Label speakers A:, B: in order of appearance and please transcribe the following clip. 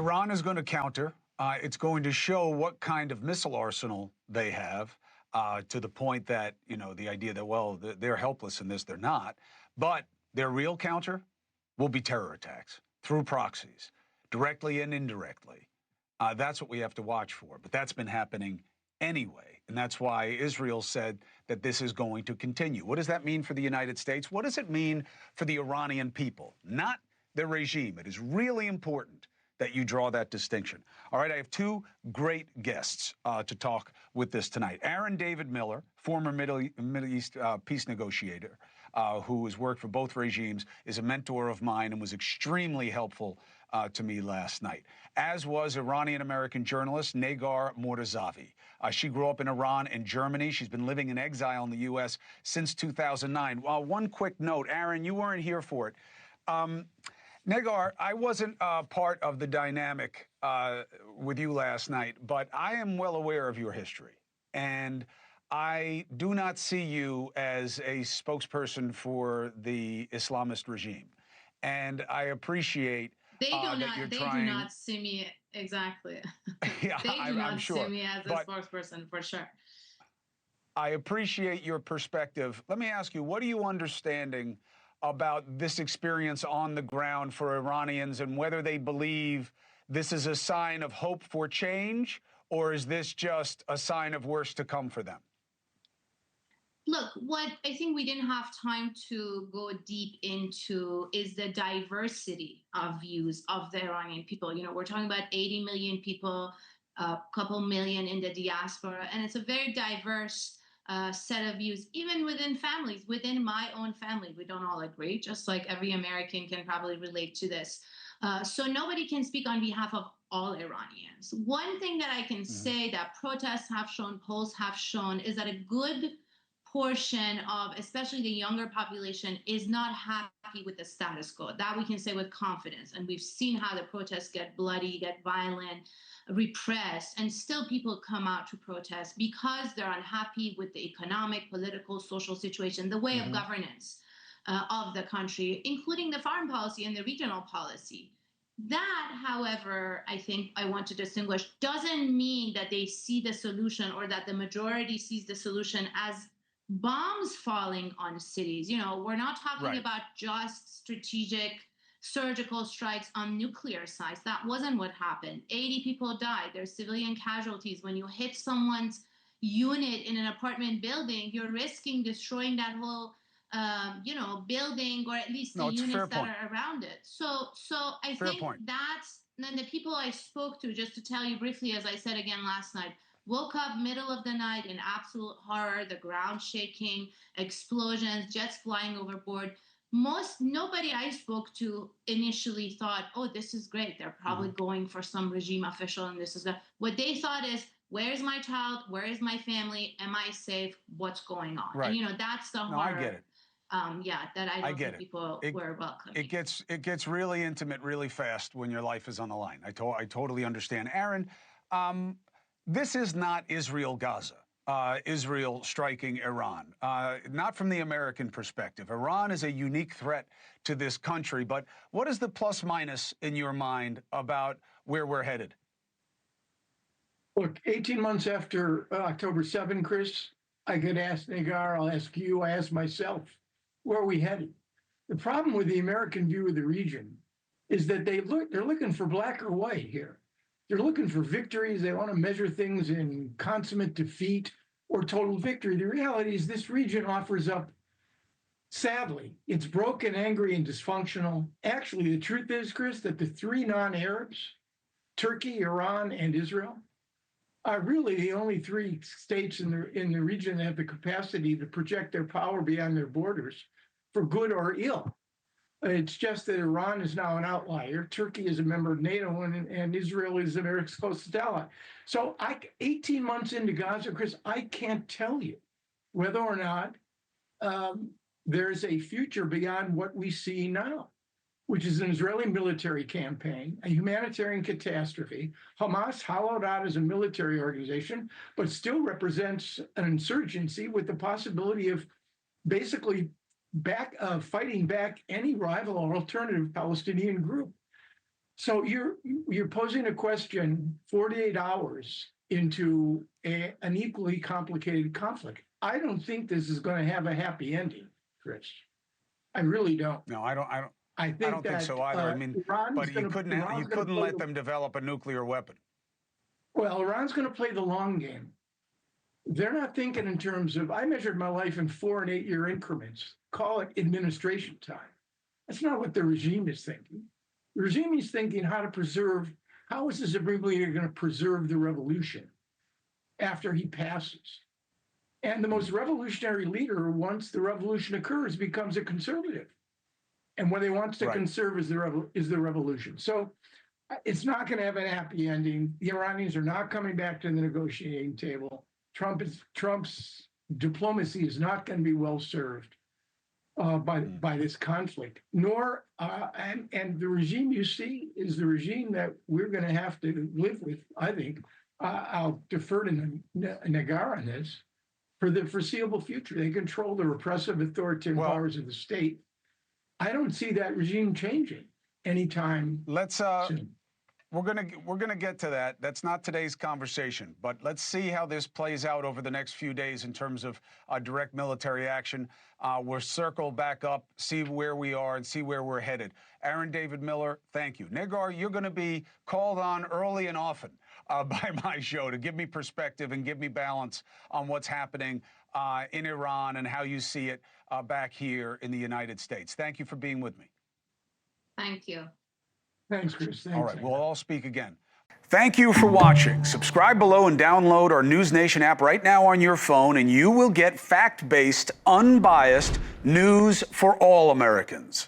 A: Iran is going to counter. It's going to show what kind of missile arsenal they have, to the point that, the idea that, well, they're helpless in this, they're not. But their real counter will be terror attacks through proxies, directly and indirectly. That's what we have to watch for. But that's been happening anyway. And that's why Israel said that this is going to continue. What does that mean for the United States? What does it mean for the Iranian people? Not the regime. It is really important that you draw that distinction. All right, I have two great guests to talk with this tonight. Aaron David Miller, former Middle East peace negotiator, who has worked for both regimes, is a mentor of mine and was extremely helpful to me last night, as was Iranian American journalist Negar Mortazavi. She grew up in Iran and Germany. She's been living in exile in the U.S. since 2009. One quick note, Aaron, you weren't here for it. Negar, I wasn't part of the dynamic with you last night, but I am well aware of your history. And I do not see you as a spokesperson for the Islamist regime. And I appreciate
B: they do
A: trying...
B: do not see me exactly.
A: Yeah,
B: they do not
A: sure.
B: see me as a spokesperson, for sure.
A: I appreciate your perspective. Let me ask you, what are you understanding about this experience on the ground for Iranians, and whether they believe this is a sign of hope for change, or is this just a sign of worse to come for them?
B: Look, what I think we didn't have time to go deep into is the diversity of views of the Iranian people. We're talking about 80 million people, a couple million in the diaspora, and it's a very diverse set of views, even within families. Within my own family, we don't all agree, just like every American can probably relate to this. So nobody can speak on behalf of all Iranians. One thing that I can say that protests have shown, polls have shown, is that a good portion of, especially the younger population, is not happy with the status quo. That we can say with confidence. And we've seen how the protests get bloody, get violent, repressed, and still people come out to protest because they're unhappy with the economic, political, social situation, the way of governance of the country, including the foreign policy and the regional policy. That, however, I think I want to distinguish, doesn't mean that they see the solution, or that the majority sees the solution as bombs falling on cities. We're not talking about just strategic surgical strikes on nuclear sites. That wasn't what happened. 80 people died. There's civilian casualties. When you hit someone's unit in an apartment building, you're risking destroying that whole, building, or at least the units that are around it. So I think that's, then the people I spoke to, just to tell you briefly, as I said again last night, woke up middle of the night in absolute horror, the ground shaking, explosions, jets flying overboard. Nobody I spoke to initially thought, oh, this is great. They're probably going for some regime official, and this is good. What they thought is, where's my child? Where is my family? Am I safe? What's going on?
A: Right.
B: And that's the horror.
A: I get it.
B: That I don't think people were welcoming.
A: It gets really intimate really fast when your life is on the line. I totally understand. Aaron, this is not Israel-Gaza, Israel striking Iran, not from the American perspective. Iran is a unique threat to this country, but what is the plus-minus in your mind about where we're headed?
C: Look, 18 months after October 7, Chris, I could ask Negar, I'll ask you, I ask myself, where are we headed? The problem with the American view of the region is that they're looking for black or white here. They're looking for victories. They want to measure things in consummate defeat or total victory. The reality is this region offers up, sadly, it's broken, angry, and dysfunctional. Actually, the truth is, Chris, that the three non-Arabs, Turkey, Iran, and Israel, are really the only three states in the region that have the capacity to project their power beyond their borders for good or ill. It's just that Iran is now an outlier. Turkey is a member of NATO, and Israel is America's closest ally. So 18 months into Gaza, Chris, I can't tell you whether or not there's a future beyond what we see now, which is an Israeli military campaign, a humanitarian catastrophe. Hamas, hollowed out as a military organization, but still represents an insurgency with the possibility of basically fighting back any rival or alternative Palestinian group. So you're posing a question 48 hours into an equally complicated conflict. I don't think this is going to have a happy ending, Chris. I really don't.
A: No, I don't.
C: I think
A: think so either. I mean, but you couldn't let them develop a nuclear weapon.
C: Well, Iran's going to play the long game. They're not thinking in terms of, I measured my life in 4 and 8 year increments. Call it administration time. That's not what the regime is thinking. The regime is thinking how is the Supreme Leader going to preserve the revolution after he passes? And the most revolutionary leader, once the revolution occurs, becomes a conservative. And what he wants to conserve is the revolution. So it's not going to have a happy ending. The Iranians are not coming back to the negotiating table. Trump's diplomacy is not going to be well served by this conflict. Nor and the regime you see is the regime that we're going to have to live with. I think I'll defer to Negar on this for the foreseeable future. They control the repressive, authoritarian powers of the state. I don't see that regime changing anytime soon.
A: We're gonna get to that. That's not today's conversation, but let's see how this plays out over the next few days in terms of direct military action. We'll circle back up, see where we are, and see where we're headed. Aaron David Miller, thank you. Negar, you're going to be called on early and often by my show to give me perspective and give me balance on what's happening in Iran and how you see it back here in the United States. Thank you for being with me.
B: Thank you.
C: Thanks, Chris. Thanks.
A: All right, we'll all speak again. Thank you for watching. Subscribe below and download our NewsNation app right now on your phone, and you will get fact-based, unbiased news for all Americans.